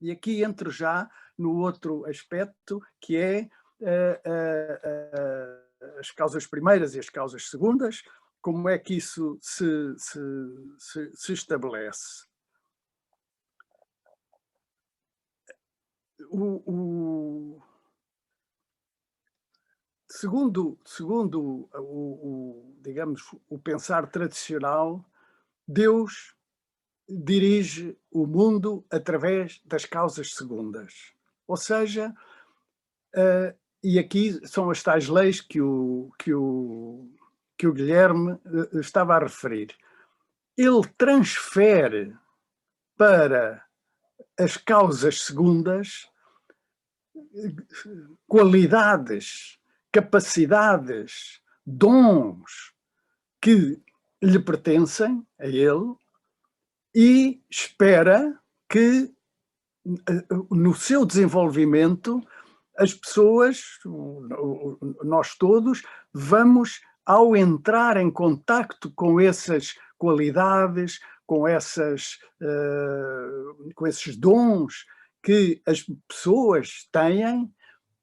E aqui entro já no outro aspecto, que é as causas primeiras e as causas segundas, como é que isso se estabelece. Segundo digamos, o pensar tradicional, Deus dirige o mundo através das causas segundas. Ou seja, e aqui são as tais leis que o Guilherme estava a referir. Ele transfere para as causas segundas qualidades, capacidades, dons que lhe pertencem a ele e espera que no seu desenvolvimento as pessoas, nós todos, vamos, ao entrar em contacto com essas qualidades, com esses dons que as pessoas têm,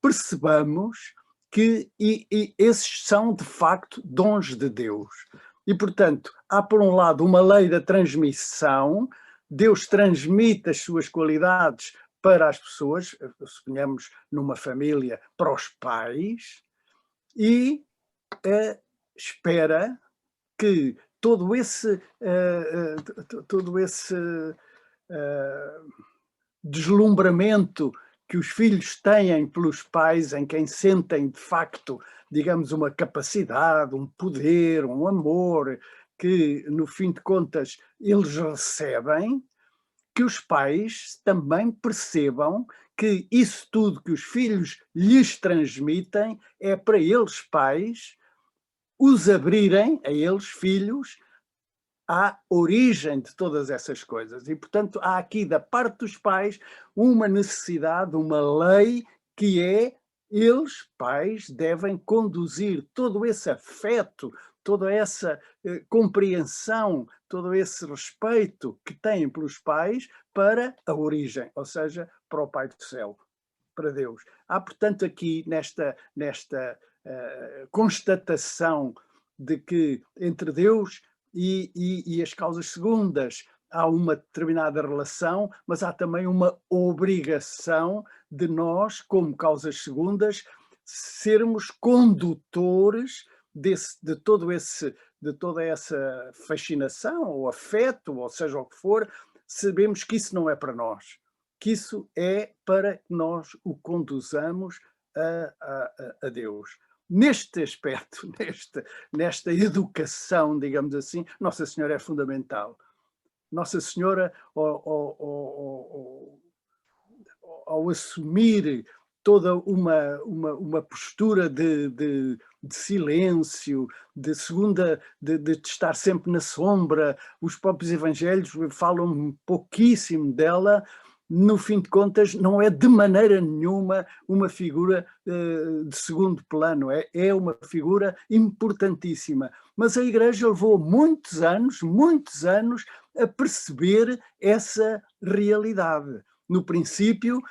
percebamos que esses são, de facto, dons de Deus. E, portanto, há, por um lado, uma lei da transmissão. Deus transmite as suas qualidades para as pessoas, suponhamos numa família, para os pais, e espera que todo esse deslumbramento que os filhos têm pelos pais, em quem sentem de facto, digamos, uma capacidade, um poder, um amor, que no fim de contas eles recebem, que os pais também percebam que isso tudo que os filhos lhes transmitem é para eles pais os abrirem, a eles filhos, à origem de todas essas coisas. E, portanto, há aqui da parte dos pais uma necessidade, uma lei que é eles, pais, devem conduzir todo esse afeto, toda essa compreensão, todo esse respeito que têm pelos pais para a origem, ou seja, para o Pai do Céu, para Deus. Há, portanto, aqui nesta constatação de que entre Deus e as causas segundas há uma determinada relação, mas há também uma obrigação de nós, como causas segundas, sermos condutores de toda essa fascinação, ou afeto, ou seja o que for. Sabemos que isso não é para nós, que isso é para que nós o conduzamos a Deus. Neste aspecto, nesta educação, digamos assim, Nossa Senhora é fundamental. Nossa Senhora, ao assumir toda uma postura de silêncio, de estar sempre na sombra, os próprios evangelhos falam pouquíssimo dela. No fim de contas, não é de maneira nenhuma uma figura de segundo plano, é uma figura importantíssima. Mas a Igreja levou muitos anos a perceber essa realidade. No princípio,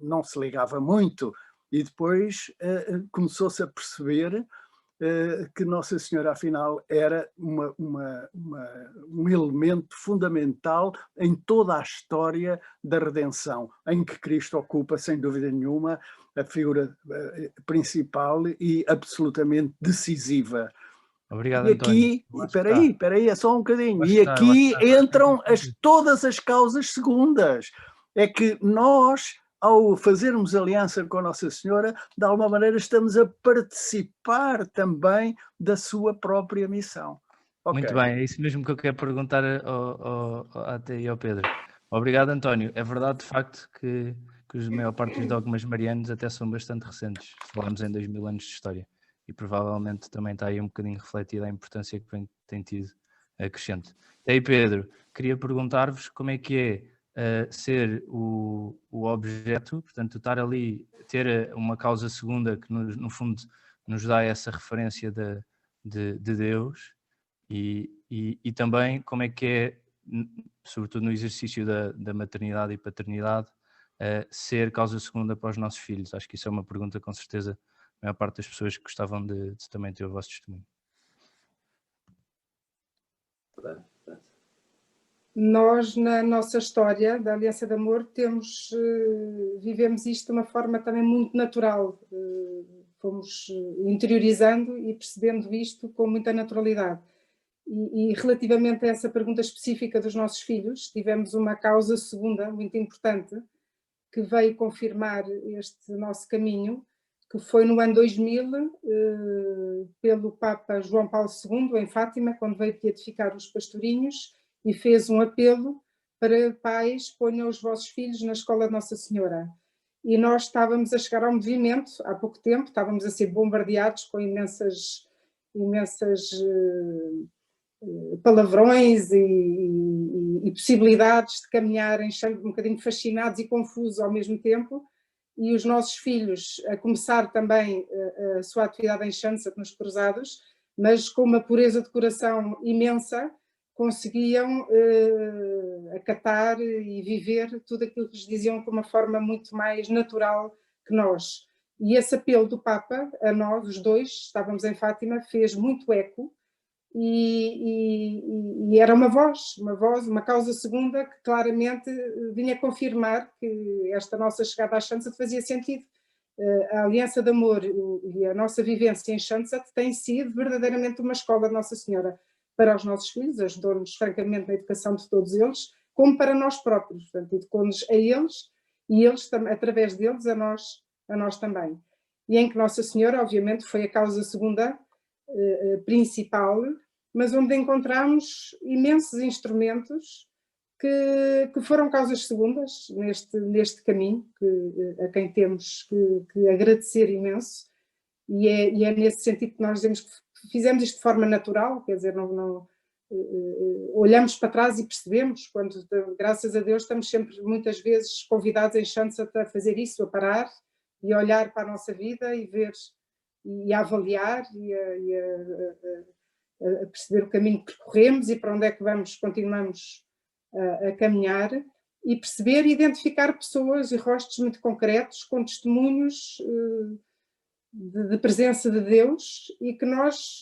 não se ligava muito, e depois começou-se a perceber que Nossa Senhora, afinal, era um elemento fundamental em toda a história da redenção, em que Cristo ocupa, sem dúvida nenhuma, a figura principal e absolutamente decisiva. Obrigado, E António. aqui, espera aí, é só um bocadinho, e está, aqui entram todas as causas segundas. É que nós, ao fazermos aliança com a Nossa Senhora, de alguma maneira estamos a participar também da sua própria missão. Okay. Muito bem, é isso mesmo que eu quero perguntar até ao Pedro. Obrigado, António. É verdade, de facto, que a maior parte dos dogmas marianos até são bastante recentes. Falamos em 2000 anos de história. E provavelmente também está aí um bocadinho refletida a importância que tem tido crescente. E aí, Pedro, queria perguntar-vos como é que é ser o objeto, portanto, estar ali, ter uma causa segunda que, no fundo, nos dá essa referência de Deus, e também como é que é sobretudo no exercício da maternidade e paternidade, ser causa segunda para os nossos filhos? Acho que isso é uma pergunta, com certeza, a maior parte das pessoas que gostavam de também ter o vosso testemunho. Nós, na nossa história da Aliança de Amor, vivemos isto de uma forma também muito natural. Fomos interiorizando e percebendo isto com muita naturalidade. E relativamente a essa pergunta específica dos nossos filhos, tivemos uma causa segunda muito importante que veio confirmar este nosso caminho, que foi no ano 2000, pelo Papa João Paulo II, em Fátima, quando veio beatificar os pastorinhos, e fez um apelo para pais: ponham os vossos filhos na escola de Nossa Senhora. E nós estávamos a chegar ao movimento há pouco tempo, estávamos a ser bombardeados com imensas palavrões e possibilidades de caminharem um bocadinho fascinados e confusos ao mesmo tempo, e os nossos filhos a começar também a sua atividade em Schansat nos cruzados, mas com uma pureza de coração imensa, conseguiam acatar e viver tudo aquilo que lhes diziam com uma forma muito mais natural que nós. E esse apelo do Papa, a nós, os dois, estávamos em Fátima, fez muito eco, e era uma voz, uma causa segunda que claramente vinha confirmar que esta nossa chegada à Schansat fazia sentido. A Aliança de Amor e a nossa vivência em Schansat tem sido verdadeiramente uma escola de Nossa Senhora para os nossos filhos, ajudou-nos francamente na educação de todos eles, como para nós próprios, portanto, educou-nos a eles e eles, através deles, a nós também. E em que Nossa Senhora, obviamente, foi a causa segunda principal, mas onde encontramos imensos instrumentos que foram causas segundas neste caminho, a quem temos que agradecer imenso, e é nesse sentido que nós dizemos que fizemos isto de forma natural, quer dizer, não olhamos para trás e percebemos, quando, graças a Deus, estamos sempre, muitas vezes, convidados em Schansat a fazer isso, a parar e a olhar para a nossa vida e ver, e a avaliar e a perceber o caminho que percorremos e para onde é que continuamos a caminhar, e perceber e identificar pessoas e rostos muito concretos, com testemunhos de presença de Deus, e que nós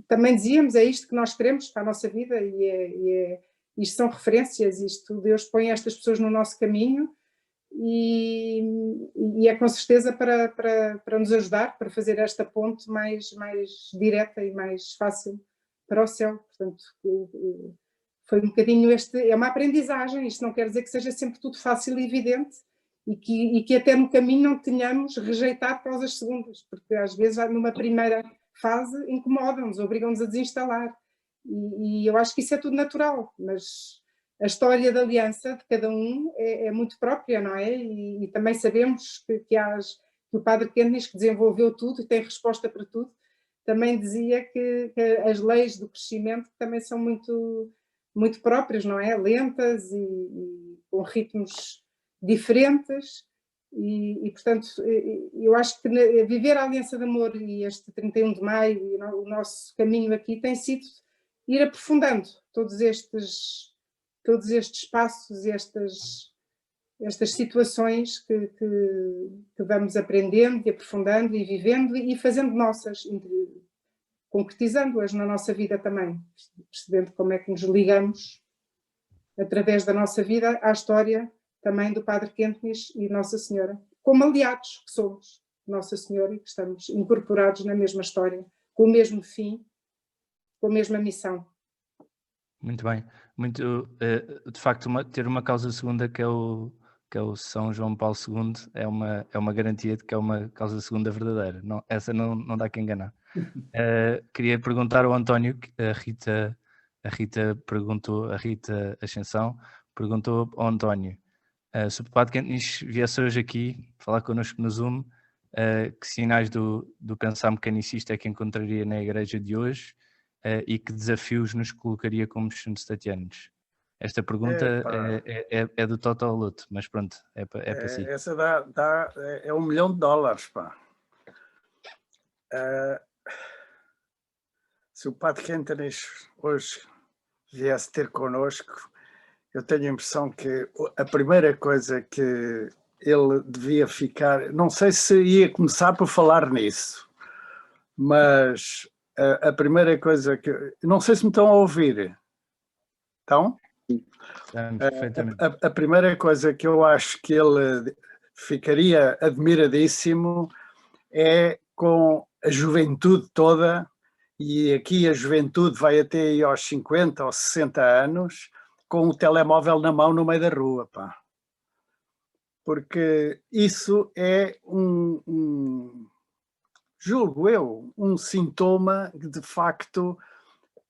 também dizíamos: é isto que nós queremos para a nossa vida, isto são referências, Deus põe estas pessoas no nosso caminho, e é com certeza para nos ajudar, para fazer esta ponte mais direta e mais fácil para o céu. Portanto, foi um bocadinho é uma aprendizagem. Isto não quer dizer que seja sempre tudo fácil e evidente, e que até no caminho não tenhamos rejeitado causas segundas, porque às vezes numa primeira fase incomodam-nos, obrigam-nos a desinstalar, e eu acho que isso é tudo natural, mas a história da aliança de cada um é muito própria, não é? E também sabemos que o Padre Kentnis, que desenvolveu tudo e tem resposta para tudo, também dizia que as leis do crescimento também são muito, muito próprias, não é? Lentas e com ritmos diferentes, e portanto, eu acho que viver a Aliança de Amor e este 31 de maio, e o nosso caminho aqui, tem sido ir aprofundando todos estes passos e estas situações que vamos aprendendo e aprofundando e vivendo e fazendo nossas, concretizando-as na nossa vida também, percebendo como é que nos ligamos através da nossa vida à história também do Padre Kentnis e Nossa Senhora, como aliados que somos Nossa Senhora, e que estamos incorporados na mesma história, com o mesmo fim, com a mesma missão. Muito bem. De facto, ter uma causa segunda que é o São João Paulo II é uma garantia de que é uma causa segunda verdadeira. Não, essa não dá que enganar. Queria perguntar ao António, a Rita perguntou, a Rita Ascensão perguntou ao António, se o Padre Kentnis viesse hoje aqui falar connosco no Zoom, que sinais do pensar mecanicista é que encontraria na igreja de hoje, e que desafios nos colocaria como santestatianos? Esta pergunta é do Total Luto, mas pronto, é para si. Essa é $1 milhão, pá. Se o Padre Kentnis hoje viesse ter connosco, eu tenho a impressão que a primeira coisa que ele devia ficar, não sei se ia começar por falar nisso, mas a primeira coisa que... Não sei se me estão a ouvir. Estão? Perfeitamente. A primeira coisa que eu acho que ele ficaria admiradíssimo é com a juventude toda, e aqui a juventude vai até aí aos 50 ou 60 anos, com o telemóvel na mão no meio da rua, pá. Porque isso é julgo eu, um sintoma que, de facto,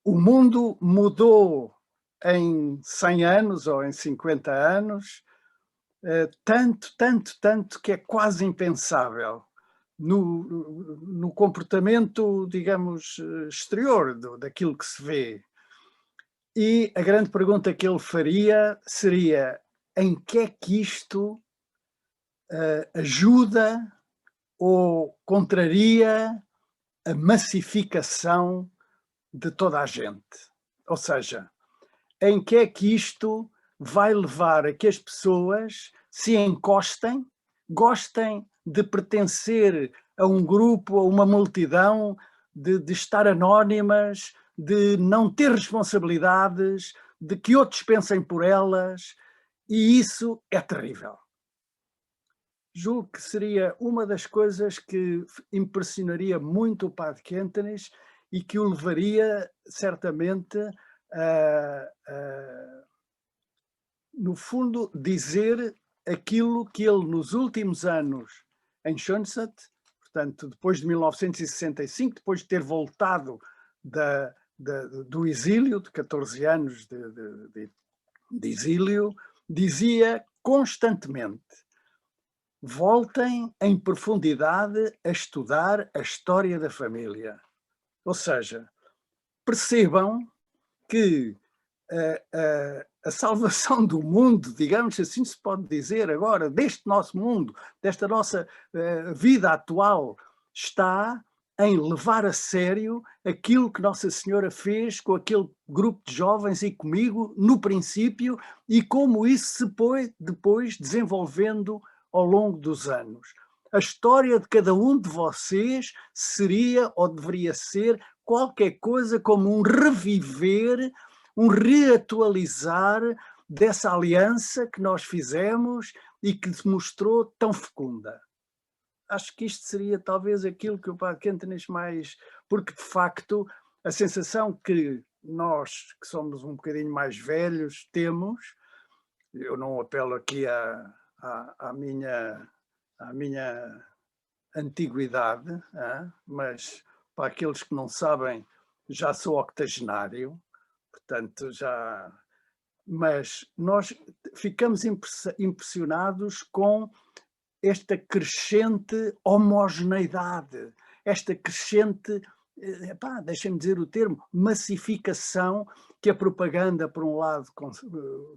o mundo mudou em 100 anos ou em 50 anos, tanto que é quase impensável no comportamento, digamos, exterior daquilo que se vê. E a grande pergunta que ele faria seria: em que é que isto ajuda ou contraria a massificação de toda a gente? Ou seja, em que é que isto vai levar a que as pessoas se encostem, gostem de pertencer a um grupo, a uma multidão, de estar anónimas, de não ter responsabilidades, de que outros pensem por elas, e isso é terrível. Julgo que seria uma das coisas que impressionaria muito o Padre Quentinich e que o levaria certamente no fundo, dizer aquilo que ele nos últimos anos em Schoenstatt, portanto, depois de 1965, depois de ter voltado do exílio, de 14 anos de exílio, dizia constantemente: voltem em profundidade a estudar a história da família. Ou seja, percebam que a salvação do mundo, digamos assim se pode dizer agora, deste nosso mundo, desta nossa vida atual, está em levar a sério aquilo que Nossa Senhora fez com aquele grupo de jovens e comigo no princípio, e como isso se foi depois desenvolvendo ao longo dos anos. A história de cada um de vocês seria ou deveria ser qualquer coisa como um reviver, um reatualizar dessa aliança que nós fizemos e que se mostrou tão fecunda. Acho que isto seria talvez aquilo que o Padre Quentinich mais... Porque, de facto, a sensação que nós, que somos um bocadinho mais velhos, temos, eu não apelo aqui à minha antiguidade, mas para aqueles que não sabem, já sou octogenário, portanto já... Mas nós ficamos impressionados com esta crescente homogeneidade, esta crescente, deixem-me dizer o termo, massificação que a propaganda, por um lado,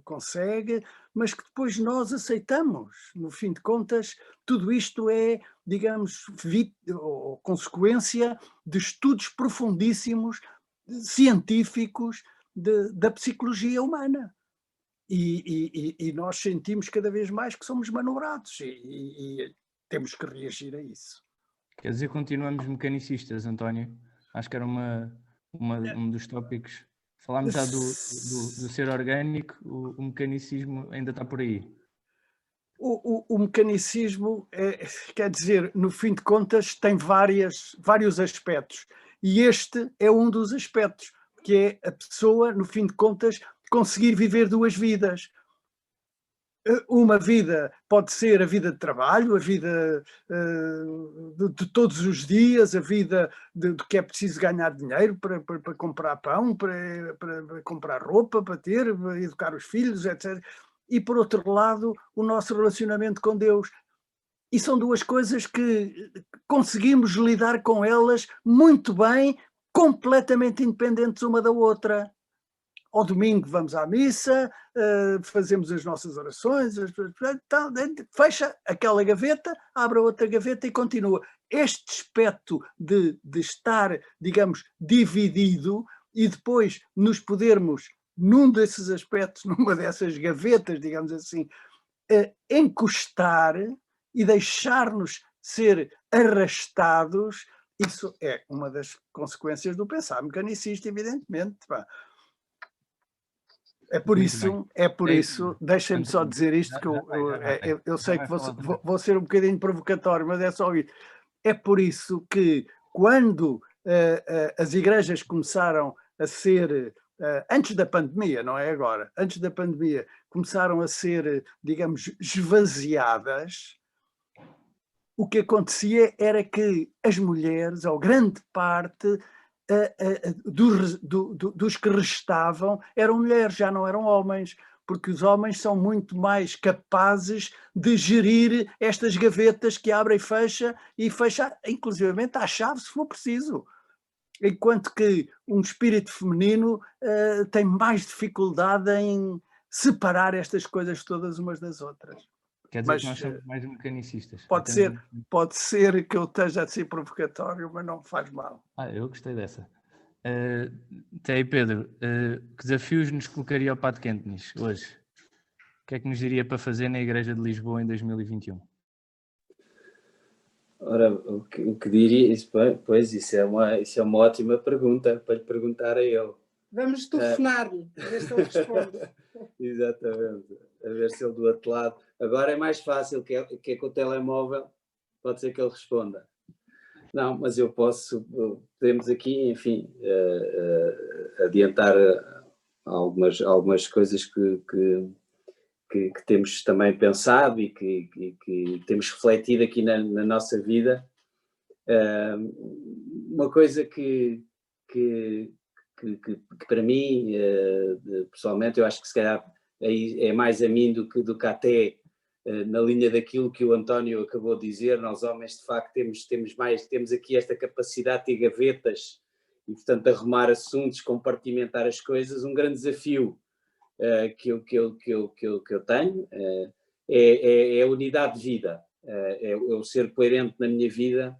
consegue, mas que depois nós aceitamos. No fim de contas, tudo isto é, digamos, ou consequência de estudos profundíssimos, científicos, da psicologia humana. E nós sentimos cada vez mais que somos manobrados e temos que reagir a isso. Quer dizer, continuamos mecanicistas, António? Acho que era um dos tópicos. Falámos já do ser orgânico, o mecanicismo ainda está por aí. O mecanicismo, quer dizer, no fim de contas, tem vários aspectos. E este é um dos aspectos, que é a pessoa, no fim de contas, conseguir viver duas vidas. Uma vida pode ser a vida de trabalho, a vida de todos os dias, a vida de que é preciso ganhar dinheiro para comprar pão, para comprar roupa, para educar os filhos, etc. E, por outro lado, o nosso relacionamento com Deus. E são duas coisas que conseguimos lidar com elas muito bem, completamente independentes uma da outra. Ao domingo vamos à missa, fazemos as nossas orações, fecha aquela gaveta, abre a outra gaveta e continua. Este aspecto de estar, digamos, dividido e depois nos podermos num desses aspectos, numa dessas gavetas, digamos assim, encostar e deixar-nos ser arrastados. Isso é uma das consequências do pensar mecanicista, evidentemente. É por isso, deixem-me só dizer isto, que eu sei que vou ser um bocadinho provocatório, mas é só isso. É por isso que quando as igrejas começaram a ser, antes da pandemia, não é agora, antes da pandemia, começaram a ser, digamos, esvaziadas, o que acontecia era que as mulheres, ou grande parte dos que restavam, eram mulheres, já não eram homens, porque os homens são muito mais capazes de gerir estas gavetas que abre e fecha, inclusivamente à chave, se for preciso. Enquanto que um espírito feminino tem mais dificuldade em separar estas coisas todas umas das outras. Quer dizer que nós somos mais mecanicistas. Pode ser que eu esteja a ser provocatório, mas não faz mal. Eu gostei dessa. Até aí, Pedro, que desafios nos colocaria o Padre Quentnis hoje? O que é que nos diria para fazer na Igreja de Lisboa em 2021? Ora, o que diria? Pois, isso é uma ótima pergunta para lhe perguntar a ele. Vamos telefonar-lhe, a ver se ele responde. Exatamente, a ver se ele do outro lado. Agora é mais fácil, que é com o telemóvel, pode ser que ele responda. Não, mas podemos aqui, enfim, adiantar algumas coisas que temos também pensado e que temos refletido aqui na nossa vida. Uma coisa que para mim, pessoalmente, eu acho que se calhar é mais a mim do que até na linha daquilo que o António acabou de dizer. Nós homens, de facto, temos aqui esta capacidade de ter gavetas e, portanto, arrumar assuntos, compartimentar as coisas. Um grande desafio que eu tenho é a unidade de vida, é o ser coerente na minha vida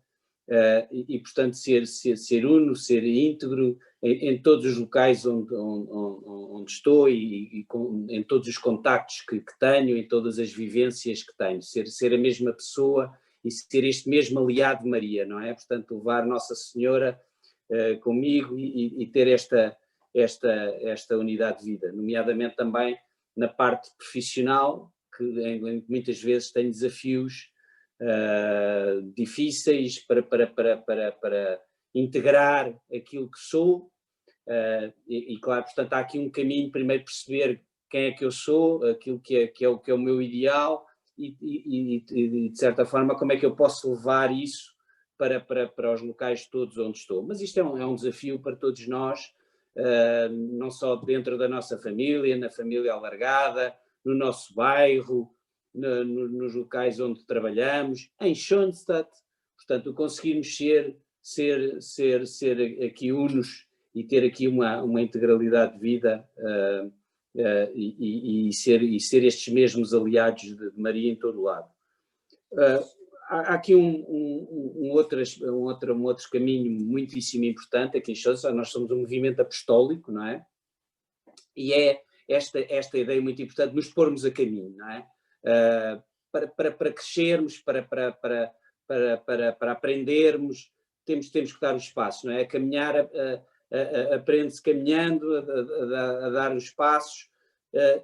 e portanto, ser uno, ser íntegro em todos os locais onde estou e em todos os contactos que tenho, em todas as vivências que tenho, ser a mesma pessoa e ser este mesmo aliado de Maria, não é? Portanto, levar Nossa Senhora comigo e ter esta unidade de vida, nomeadamente também na parte profissional, em que muias vezes tenho desafios difíceis para integrar aquilo que sou e claro, portanto há aqui um caminho, primeiro perceber quem é que eu sou, aquilo que é o meu ideal e de certa forma como é que eu posso levar isso para os locais todos onde estou. Mas isto é um desafio para todos nós, não só dentro da nossa família, na família alargada, no nosso bairro, nos locais onde trabalhamos, em Schoenstatt. Portanto, conseguirmos ser aqui unos e ter aqui uma integralidade de vida e ser estes mesmos aliados de Maria em todo o lado. Há aqui um outro caminho muitíssimo importante aqui em Schoenstatt. Nós somos um movimento apostólico, não é? E é esta ideia muito importante de nos pormos a caminho, não é? Para crescermos, para aprendermos, temos que dar o espaço, não é? A caminhar, aprende-se caminhando, a dar os passos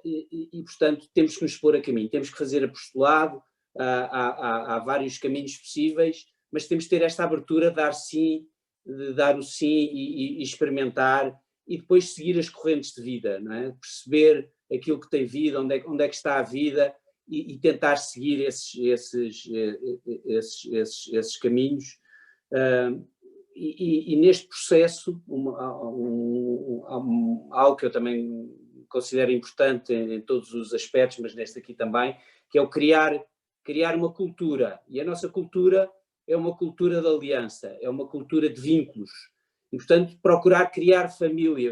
e, portanto, temos que nos pôr a caminho, temos que fazer apostolado, há vários caminhos possíveis, mas temos que ter esta abertura de dar o sim e experimentar e depois seguir as correntes de vida, não é? Perceber aquilo que tem vida, onde é que está a vida e tentar seguir esses caminhos. E neste processo, algo que eu também considero importante em todos os aspectos, mas neste aqui também, que é o criar uma cultura. E a nossa cultura é uma cultura de aliança, é uma cultura de vínculos. E, portanto, procurar criar família,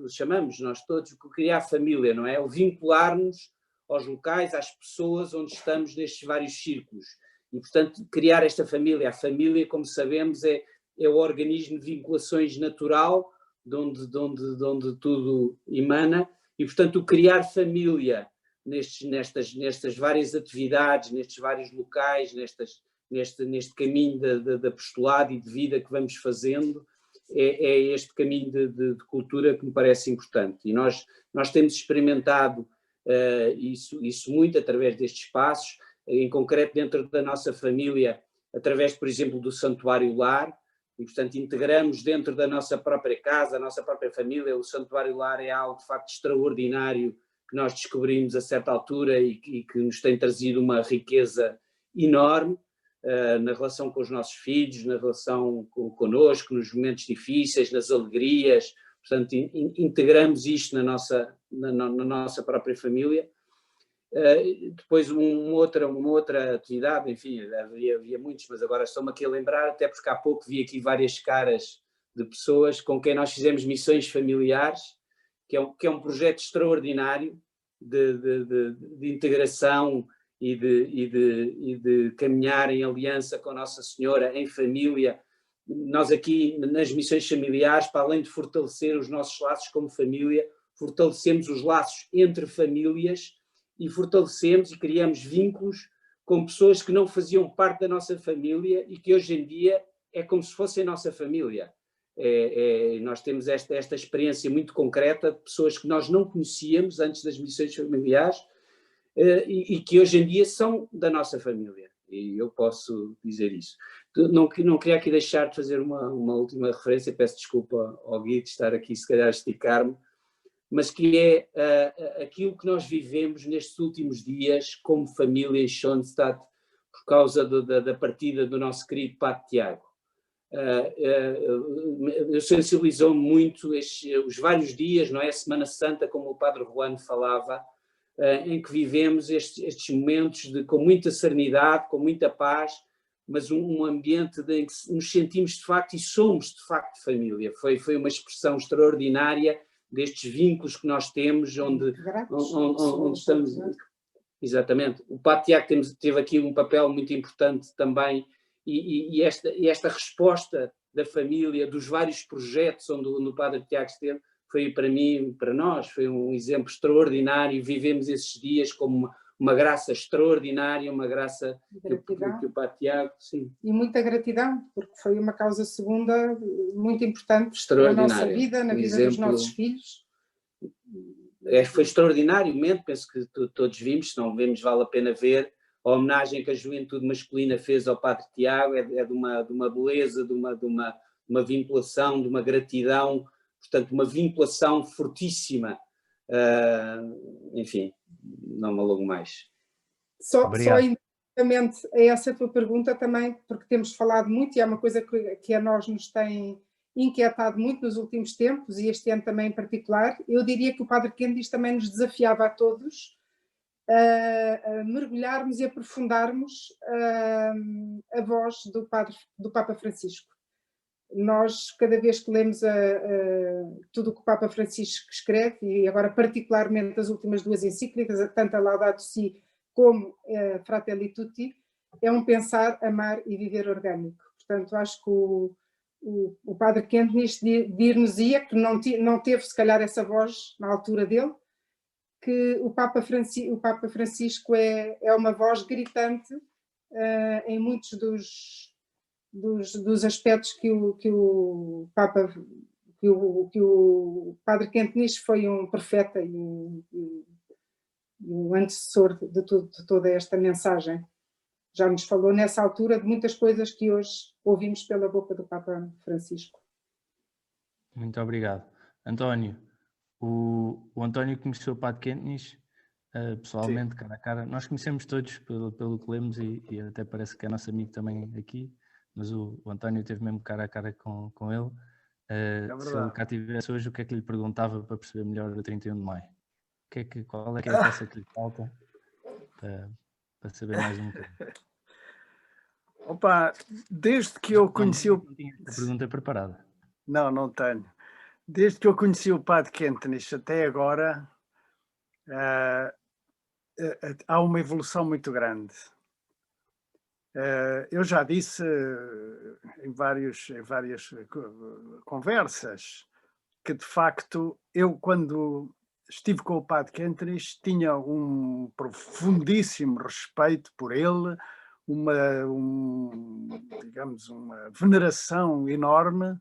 chamamos nós todos de criar família, não é? O vincular-nos aos locais, às pessoas onde estamos nestes vários círculos. E, portanto, criar esta família. A família, como sabemos, é o organismo de vinculações natural, de onde tudo emana, e portanto o criar família nestas várias atividades, nestes vários locais, neste caminho de apostolado e de vida que vamos fazendo, é este caminho de cultura que me parece importante. E nós temos experimentado isso muito através destes espaços, em concreto dentro da nossa família, através, por exemplo, do Santuário Lar, e portanto integramos dentro da nossa própria casa, a nossa própria família. O Santuário Lar é algo de facto extraordinário que nós descobrimos a certa altura e que nos tem trazido uma riqueza enorme na relação com os nossos filhos, na relação connosco, nos momentos difíceis, nas alegrias. Portanto, integramos isto na nossa própria família. Depois uma outra atividade, enfim, havia muitos, mas agora estou-me aqui a lembrar, até porque há pouco vi aqui várias caras de pessoas com quem nós fizemos missões familiares, que é um projeto extraordinário de integração e de caminhar em aliança com Nossa Senhora, em família. Nós aqui nas missões familiares, para além de fortalecer os nossos laços como família, fortalecemos os laços entre famílias e fortalecemos e criamos vínculos com pessoas que não faziam parte da nossa família e que hoje em dia é como se fossem a nossa família. Nós temos esta experiência muito concreta de pessoas que nós não conhecíamos antes das missões familiares e que hoje em dia são da nossa família. E eu posso dizer isso. Não queria aqui deixar de fazer uma última referência, peço desculpa ao Gui de estar aqui se calhar a esticar-me, mas que é aquilo que nós vivemos nestes últimos dias como família em Schoenstatt por causa da partida do nosso querido Padre Tiago. Sensibilizou-me muito os vários dias, não é? A Semana Santa, como o Padre Juan falava, em que vivemos estes momentos com muita serenidade, com muita paz, mas um ambiente em que nos sentimos de facto e somos de facto família. Foi uma expressão extraordinária destes vínculos que nós temos, onde estamos... Exatamente. O Padre Tiago teve aqui um papel muito importante também, e esta resposta da família, dos vários projetos onde o Padre Tiago esteve, foi para mim, para nós, foi um exemplo extraordinário. Vivemos esses dias como uma graça extraordinária, uma graça que o Padre Tiago, sim. E muita gratidão, porque foi uma causa segunda muito importante na nossa vida, na vida dos nossos filhos. Foi extraordinariamente, penso que todos vimos, se não vemos vale a pena ver, a homenagem que a juventude masculina fez ao Padre Tiago é de uma beleza, de uma vinculação, de uma gratidão, portanto uma vinculação fortíssima. Enfim, não me alongo mais. Só indiretamente a essa tua pergunta também, porque temos falado muito e é uma coisa que a nós nos tem inquietado muito nos últimos tempos, e este ano também em particular. Eu diria que o Padre Kennedy também nos desafiava a todos a mergulharmos e aprofundarmos a voz do Papa Francisco. Nós, cada vez que lemos tudo o que o Papa Francisco escreve, e agora particularmente as últimas duas encíclicas, tanto a Laudato Si como a Fratelli Tutti, é um pensar, amar e viver orgânico. Portanto, acho que o Padre Kennedy dir-nos-ia, que não teve se calhar essa voz na altura dele, que o Papa Francisco é uma voz gritante em muitos dos aspectos que o Padre Kennedy foi um profeta e um antecessor de toda esta mensagem. Já nos falou nessa altura de muitas coisas que hoje ouvimos pela boca do Papa Francisco. Muito obrigado. António, o António conheceu o Padre Kennedy pessoalmente, sim, cara a cara. Nós conhecemos todos pelo que lemos e até parece que é nosso amigo também aqui, mas o António teve mesmo cara a cara com ele. Se ele cá estivesse hoje, o que é que lhe perguntava para perceber melhor o 31 de maio? Qual é que é a peça que lhe falta para saber mais um bocadinho? Opa, desde que eu conheci o... Não tinha esta pergunta preparada. Não tenho. Desde que eu conheci o Padre Kennedy até agora, há uma evolução muito grande. Eu já disse em várias conversas que de facto eu, quando estive com o Padre Kentenich, tinha um profundíssimo respeito por ele, digamos, uma veneração enorme,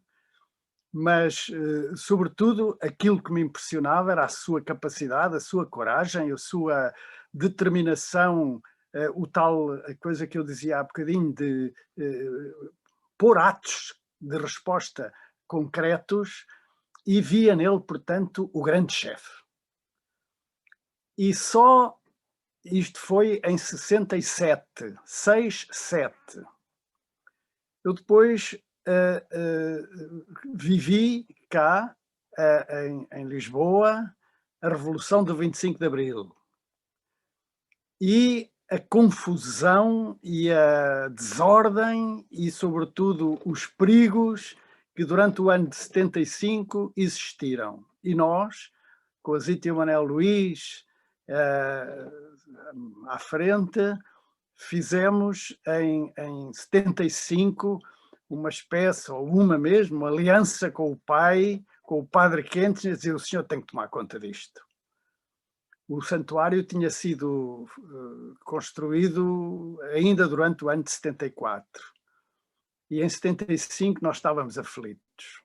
mas, sobretudo, aquilo que me impressionava era a sua capacidade, a sua coragem, a sua determinação, a coisa que eu dizia há bocadinho, de pôr atos de resposta concretos, e via nele, portanto, o grande chefe. E só isto foi em 67, 6-7. Eu depois vivi cá, em Lisboa, a Revolução do 25 de Abril. E a confusão e a desordem e, sobretudo, os perigos que durante o ano de 75 existiram. E nós, com a Zita e o Manuel Luís à frente, fizemos em 75 uma espécie, ou uma mesmo, uma aliança com o pai, com o Padre Kentenich, e dizer: o senhor tem que tomar conta disto. O santuário tinha sido construído ainda durante o ano de 74. E em 75 nós estávamos aflitos.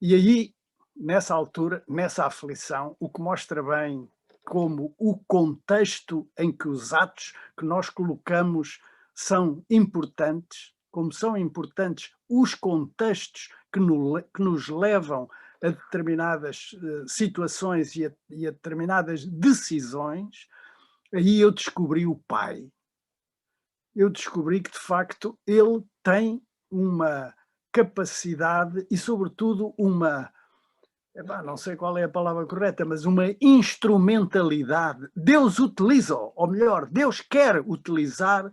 E aí, nessa altura, nessa aflição, o que mostra bem como o contexto em que os atos que nós colocamos são importantes, como são importantes os contextos que nos levam a determinadas situações e a determinadas decisões, aí eu descobri o pai. Eu descobri que, de facto, ele tem uma capacidade e, sobretudo, não sei qual é a palavra correta, mas uma instrumentalidade. Deus utiliza, ou melhor, Deus quer utilizar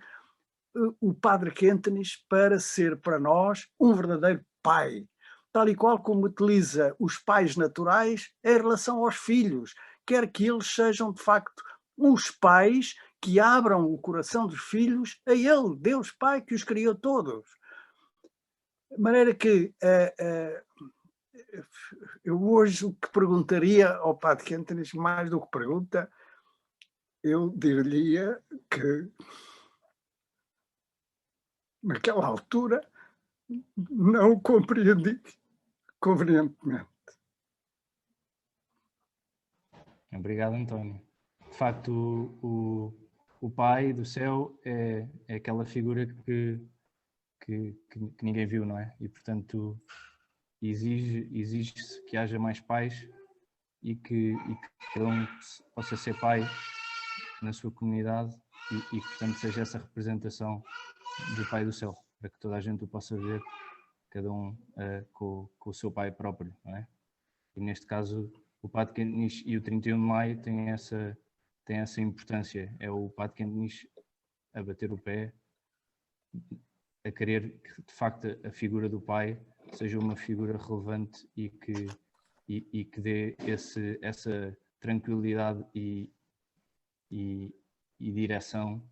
o Padre Kentenich para ser para nós um verdadeiro pai, tal e qual como utiliza os pais naturais em relação aos filhos, quer que eles sejam de facto os pais que abram o coração dos filhos a ele, Deus Pai, que os criou todos. De maneira que eu hoje o que perguntaria ao Padre Kentenich, mais do que pergunta, eu diria que naquela altura não o compreendi convenientemente. Obrigado, António. De facto, o Pai do céu é aquela figura que ninguém viu, não é? E, portanto, exige-se que haja mais pais e que cada um possa ser pai na sua comunidade e que, portanto, seja essa representação do Pai do céu, para que toda a gente o possa ver, cada um com o seu pai próprio, não é? E neste caso, o Padre Kentenich e o 31 de Maio têm essa importância. É o Padre Kentenich a bater o pé, a querer que, de facto, a figura do pai seja uma figura relevante e que dê essa tranquilidade e direção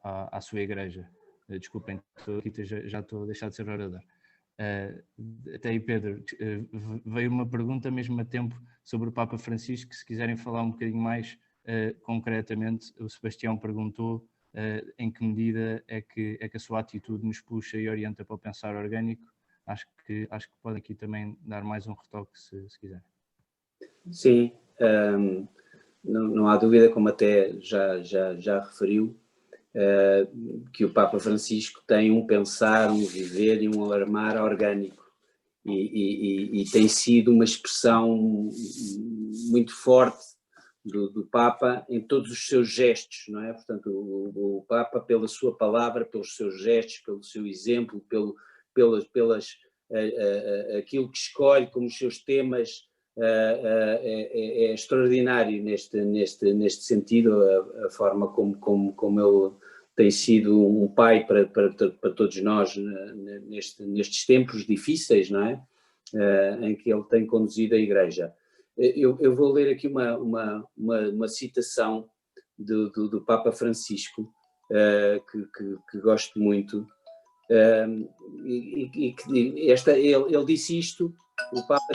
à sua igreja. Desculpem, já estou a deixar de ser orador. Até aí, Pedro, veio uma pergunta mesmo a tempo sobre o Papa Francisco, se quiserem falar um bocadinho mais concretamente. O Sebastião perguntou em que medida é que a sua atitude nos puxa e orienta para o pensar orgânico. Acho que podem aqui também dar mais um retoque, se quiserem. Sim, não há dúvida, como até já referiu, que o Papa Francisco tem um pensar, um viver e um alarmar orgânico e tem sido uma expressão muito forte do Papa em todos os seus gestos, não é? Portanto, o Papa, pela sua palavra, pelos seus gestos, pelo seu exemplo, aquilo que escolhe como os seus temas, é extraordinário neste sentido, a forma como ele tem sido um pai para todos nós nestes tempos difíceis, não é? Em que ele tem conduzido a Igreja. Eu vou ler aqui uma citação do Papa Francisco, que gosto muito, ele disse isto O Papa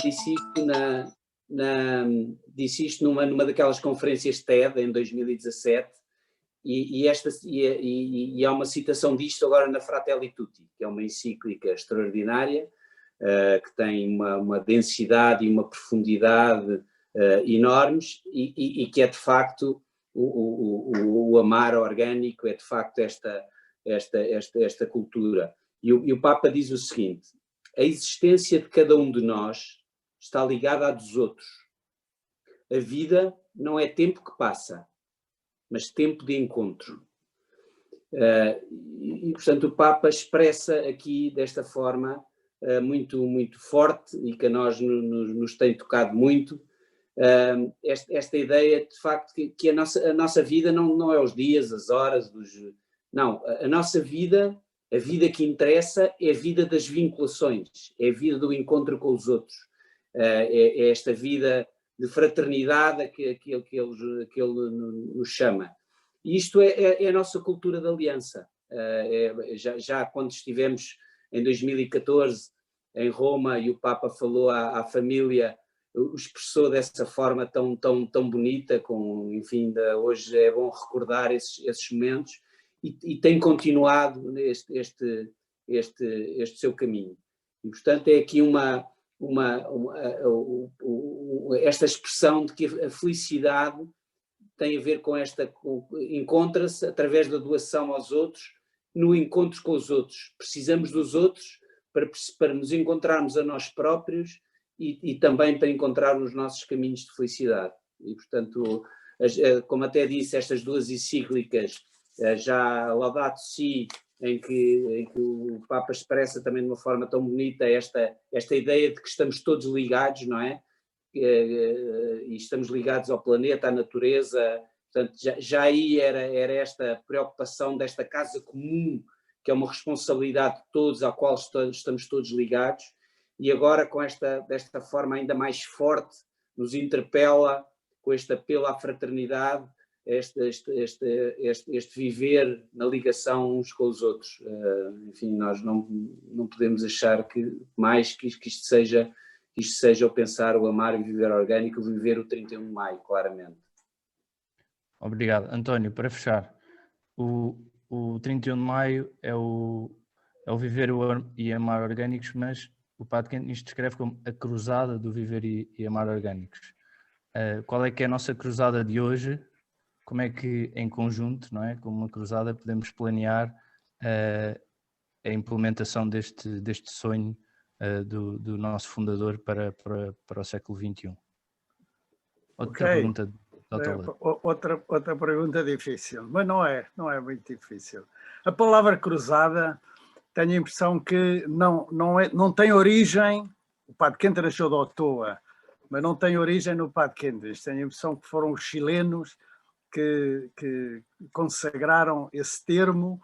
disse isto numa daquelas conferências TED em 2017, e há uma citação disto agora na Fratelli Tutti, que é uma encíclica extraordinária, que tem uma densidade e uma profundidade enormes, e que é de facto o amar orgânico, é de facto esta cultura. E o Papa diz o seguinte: a existência de cada um de nós está ligada à dos outros. A vida não é tempo que passa, mas tempo de encontro. E portanto, o Papa expressa aqui desta forma muito, muito forte, e que a nós nos tem tocado muito, esta ideia de facto que a nossa vida não é os dias, as horas, não, a nossa vida, a vida que interessa é a vida das vinculações, é a vida do encontro com os outros, é esta vida de fraternidade que ele nos chama. E isto é a nossa cultura de aliança. Já quando estivemos em 2014 em Roma e o Papa falou à família, o expressou dessa forma tão bonita, enfim, hoje é bom recordar esses momentos, e tem continuado este seu caminho. E portanto é aqui esta expressão de que a felicidade tem a ver com encontra-se através da doação aos outros, no encontro com os outros. Precisamos dos outros para nos encontrarmos a nós próprios e também para encontrar os nossos caminhos de felicidade. E, portanto, como até disse, estas duas encíclicas, já Laudato Si, em que o Papa expressa também de uma forma tão bonita esta ideia de que estamos todos ligados, não é? E estamos ligados ao planeta, à natureza. Portanto, já aí era esta preocupação desta casa comum, que é uma responsabilidade de todos, à qual estamos todos ligados, e agora desta forma ainda mais forte, nos interpela com este apelo à fraternidade, este viver na ligação uns com os outros. Enfim, nós não podemos achar que isto seja o pensar, o amar e o viver orgânico, o viver o 31 de maio, claramente. Obrigado. António, para fechar, o 31 de maio é o viver e amar orgânicos, mas o Padre Quinto descreve como a cruzada do viver e amar orgânicos. Qual é que é a nossa cruzada de hoje? Como é que, em conjunto, não é, como uma cruzada, podemos planear a implementação deste sonho do nosso fundador para o século XXI? Outra pergunta, Dr. Outra pergunta difícil, mas não é muito difícil. A palavra cruzada, tenho a impressão que não tem origem. O Padre Quinto nasceu de Otoa, mas não tem origem no Padre Quinto. Tenho a impressão que foram os chilenos que consagraram esse termo,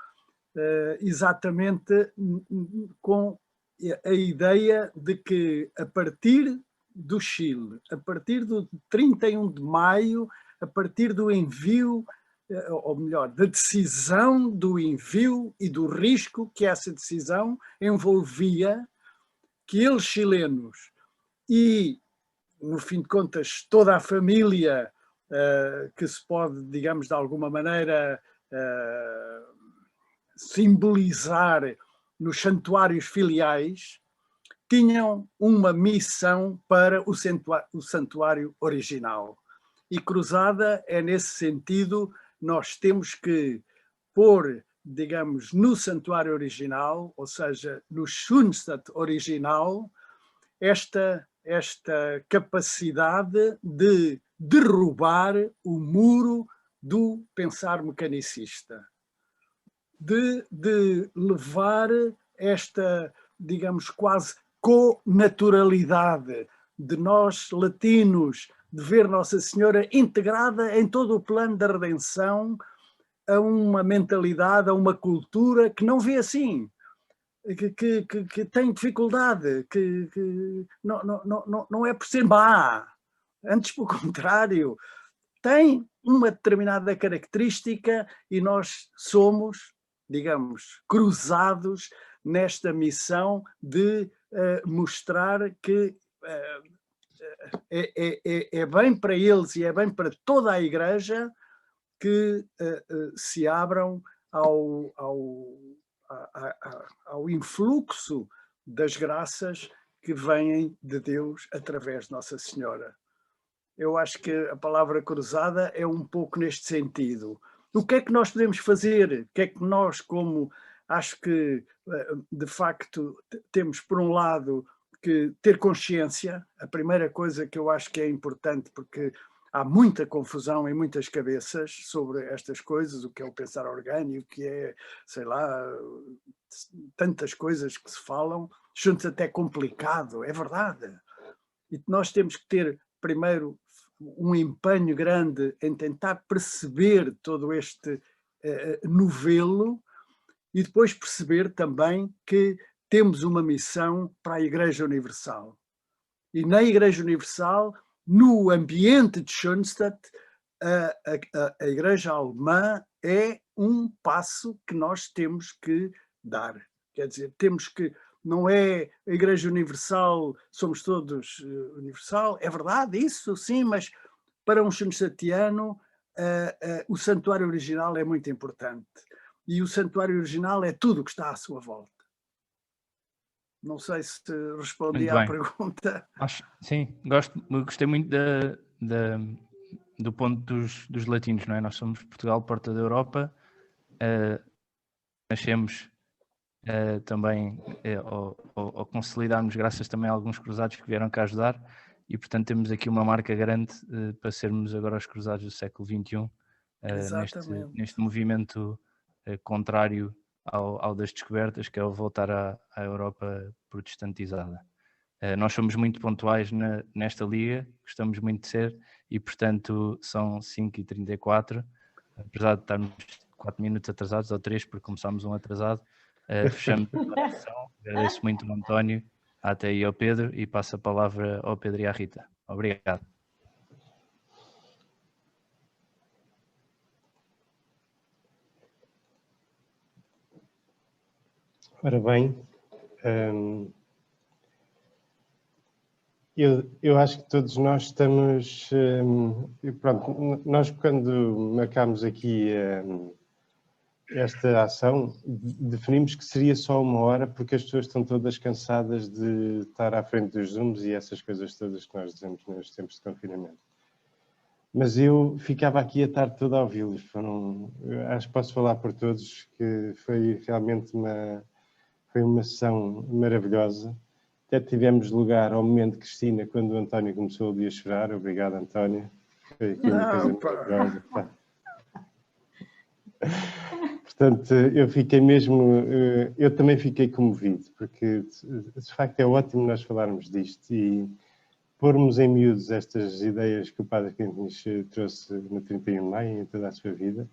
exatamente com a ideia de que, a partir do Chile, a partir do 31 de maio, a partir do envio, ou melhor, da decisão do envio e do risco que essa decisão envolvia, que eles chilenos e, no fim de contas, toda a família que se pode, digamos, de alguma maneira simbolizar nos santuários filiais, tinham uma missão para o santuário original. E cruzada é nesse sentido, nós temos que pôr, digamos, no santuário original, ou seja, no Schoenstatt original, esta capacidade de derrubar o muro do pensar mecanicista, de levar esta, digamos, quase co-naturalidade de nós latinos, de ver Nossa Senhora integrada em todo o plano da redenção, a uma mentalidade, a uma cultura que não vê assim, que tem dificuldade, que não é por ser má, antes pelo contrário, tem uma determinada característica, e nós somos, digamos, cruzados nesta missão de mostrar que é bem para eles e é bem para toda a Igreja que se abram ao influxo das graças que vêm de Deus através de Nossa Senhora. Eu acho que a palavra cruzada é um pouco neste sentido. O que é que nós podemos fazer? O que é que nós, como acho que de facto temos, por um lado, que ter consciência. A primeira coisa que eu acho que é importante, porque há muita confusão em muitas cabeças sobre estas coisas, o que é o pensar orgânico, o que é, sei lá, tantas coisas que se falam, juntos até complicado, é verdade. E nós temos que ter, primeiro, um empenho grande em tentar perceber todo este novelo e depois perceber também que temos uma missão para a Igreja Universal. E na Igreja Universal, no ambiente de Schoenstatt, a Igreja Alemã é um passo que nós temos que dar. Quer dizer, temos que... Não é a Igreja Universal, somos todos universal, é verdade isso, sim, mas para um schoenstattiano o santuário original é muito importante. E o santuário original é tudo o que está à sua volta. Não sei se respondi à pergunta. Sim, gostei muito do ponto dos latinos, não é? Nós somos Portugal, porta da Europa, nascemos também ao consolidarmos graças também a alguns cruzados que vieram cá ajudar e portanto temos aqui uma marca grande para sermos agora os cruzados do século XXI neste movimento contrário ao das descobertas, que é o voltar à Europa protestantizada. Nós somos muito pontuais nesta liga, gostamos muito de ser e portanto são 5h34, apesar de estarmos 4 minutos atrasados ou 3 porque começámos um atrasado. Fechamos a sessão. Agradeço muito ao António, até e ao Pedro, e passo a palavra ao Pedro e à Rita. Obrigado. Ora bem, eu acho que todos nós estamos... pronto, nós quando marcámos aqui esta ação, definimos que seria só 1 hora, porque as pessoas estão todas cansadas de estar à frente dos Zooms e essas coisas todas que nós dizemos nos tempos de confinamento. Mas eu ficava aqui a tarde toda a ouvi-los. Acho que posso falar por todos que foi realmente uma sessão maravilhosa. Até tivemos lugar ao momento de Cristina, quando o António começou ali a chorar. Obrigado, António. Foi aqui uma coisa maravilhosa. Portanto, eu também fiquei comovido, porque de facto é ótimo nós falarmos disto e pormos em miúdos estas ideias que o Padre Quintinhos trouxe no 31 de maio e em toda a sua vida.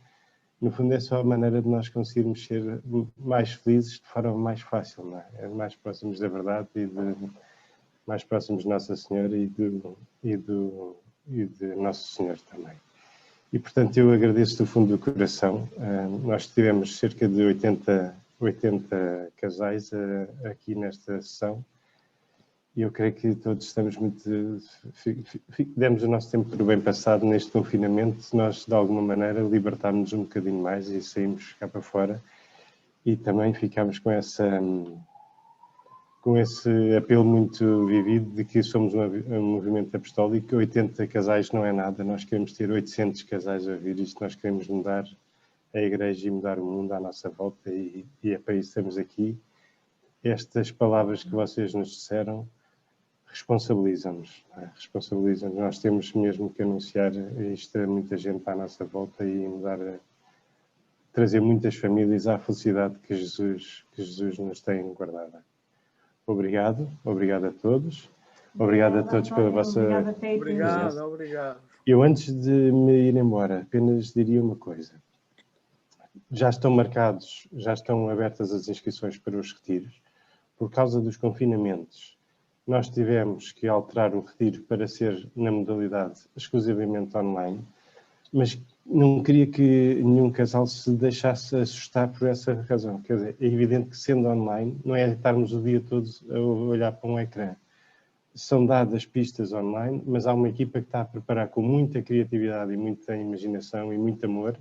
No fundo é só a maneira de nós conseguirmos ser mais felizes de forma mais fácil, não é? Mais próximos da verdade e mais próximos de Nossa Senhora e de Nosso Senhor também. E, portanto, eu agradeço do fundo do coração. Nós tivemos cerca de 80 casais aqui nesta sessão e eu creio que todos estamos muito... Demos o nosso tempo por bem passado neste confinamento. Nós, de alguma maneira, libertámos-nos um bocadinho mais e saímos cá para fora e também ficámos com esse apelo muito vivido de que somos um movimento apostólico. 80 casais não é nada, nós queremos ter 800 casais a ouvir isto, nós queremos mudar a Igreja e mudar o mundo à nossa volta e é para isso que estamos aqui. Estas palavras que vocês nos disseram responsabilizam-nos, nós temos mesmo que anunciar isto a muita gente à nossa volta e trazer muitas famílias à felicidade que Jesus nos tem guardada. Obrigado a todos. Obrigado a todos pela vossa... Obrigado. Eu, antes de me ir embora, apenas diria uma coisa. Já estão abertas as inscrições para os retiros. Por causa dos confinamentos, nós tivemos que alterar o retiro para ser na modalidade exclusivamente online, mas não queria que nenhum casal se deixasse assustar por essa razão. Quer dizer, é evidente que sendo online, não é estarmos o dia todo a olhar para um ecrã. são dadas pistas online, mas há uma equipa que está a preparar com muita criatividade e muita imaginação e muito amor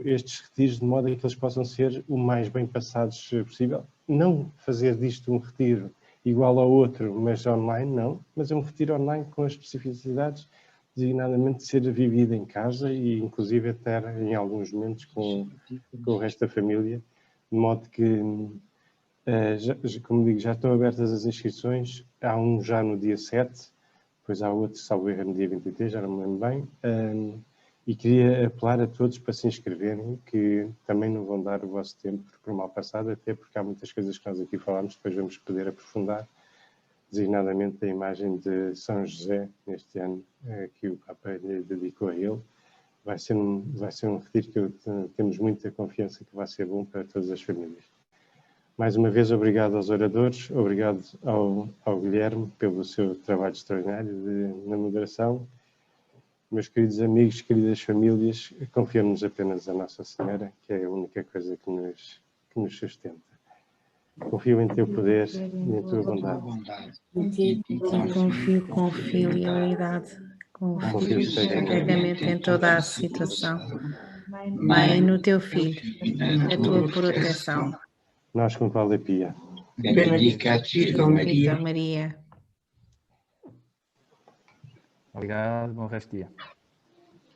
estes retiros, de modo a que eles possam ser o mais bem passados possível. Não fazer disto um retiro igual ao outro, mas online, não. Mas é um retiro online com as especificidades, designadamente de ser vivido em casa e inclusive até em alguns momentos com o resto da família, de modo que, como digo, já estão abertas as inscrições. Há um já no dia 7, depois há outro, salvo erro, no dia 23, já não me lembro bem. E queria apelar a todos para se inscreverem, que também não vão dar o vosso tempo por mal passado, até porque há muitas coisas que nós aqui falámos, depois vamos poder aprofundar, designadamente a imagem de São José, neste ano, que o Papa lhe dedicou a ele. Vai ser um retiro que temos muita confiança que vai ser bom para todas as famílias. Mais uma vez, obrigado aos oradores, obrigado ao Guilherme pelo seu trabalho extraordinário na moderação. Meus queridos amigos, queridas famílias, confiamos apenas a Nossa Senhora, que é a única coisa que nos sustenta. Confio em teu poder e em tua bondade. Confio com filialidade, confio cegamente em toda a situação. Bem no teu Filho, a tua proteção. Nós com Cláudia Pia. Benedicat Maria. Obrigado, bom resto de dia.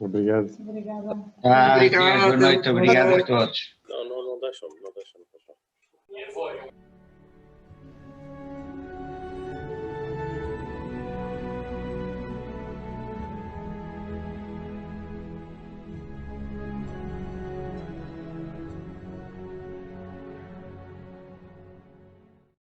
Obrigado. Obrigada. Boa noite, obrigado a todos. Não deixam.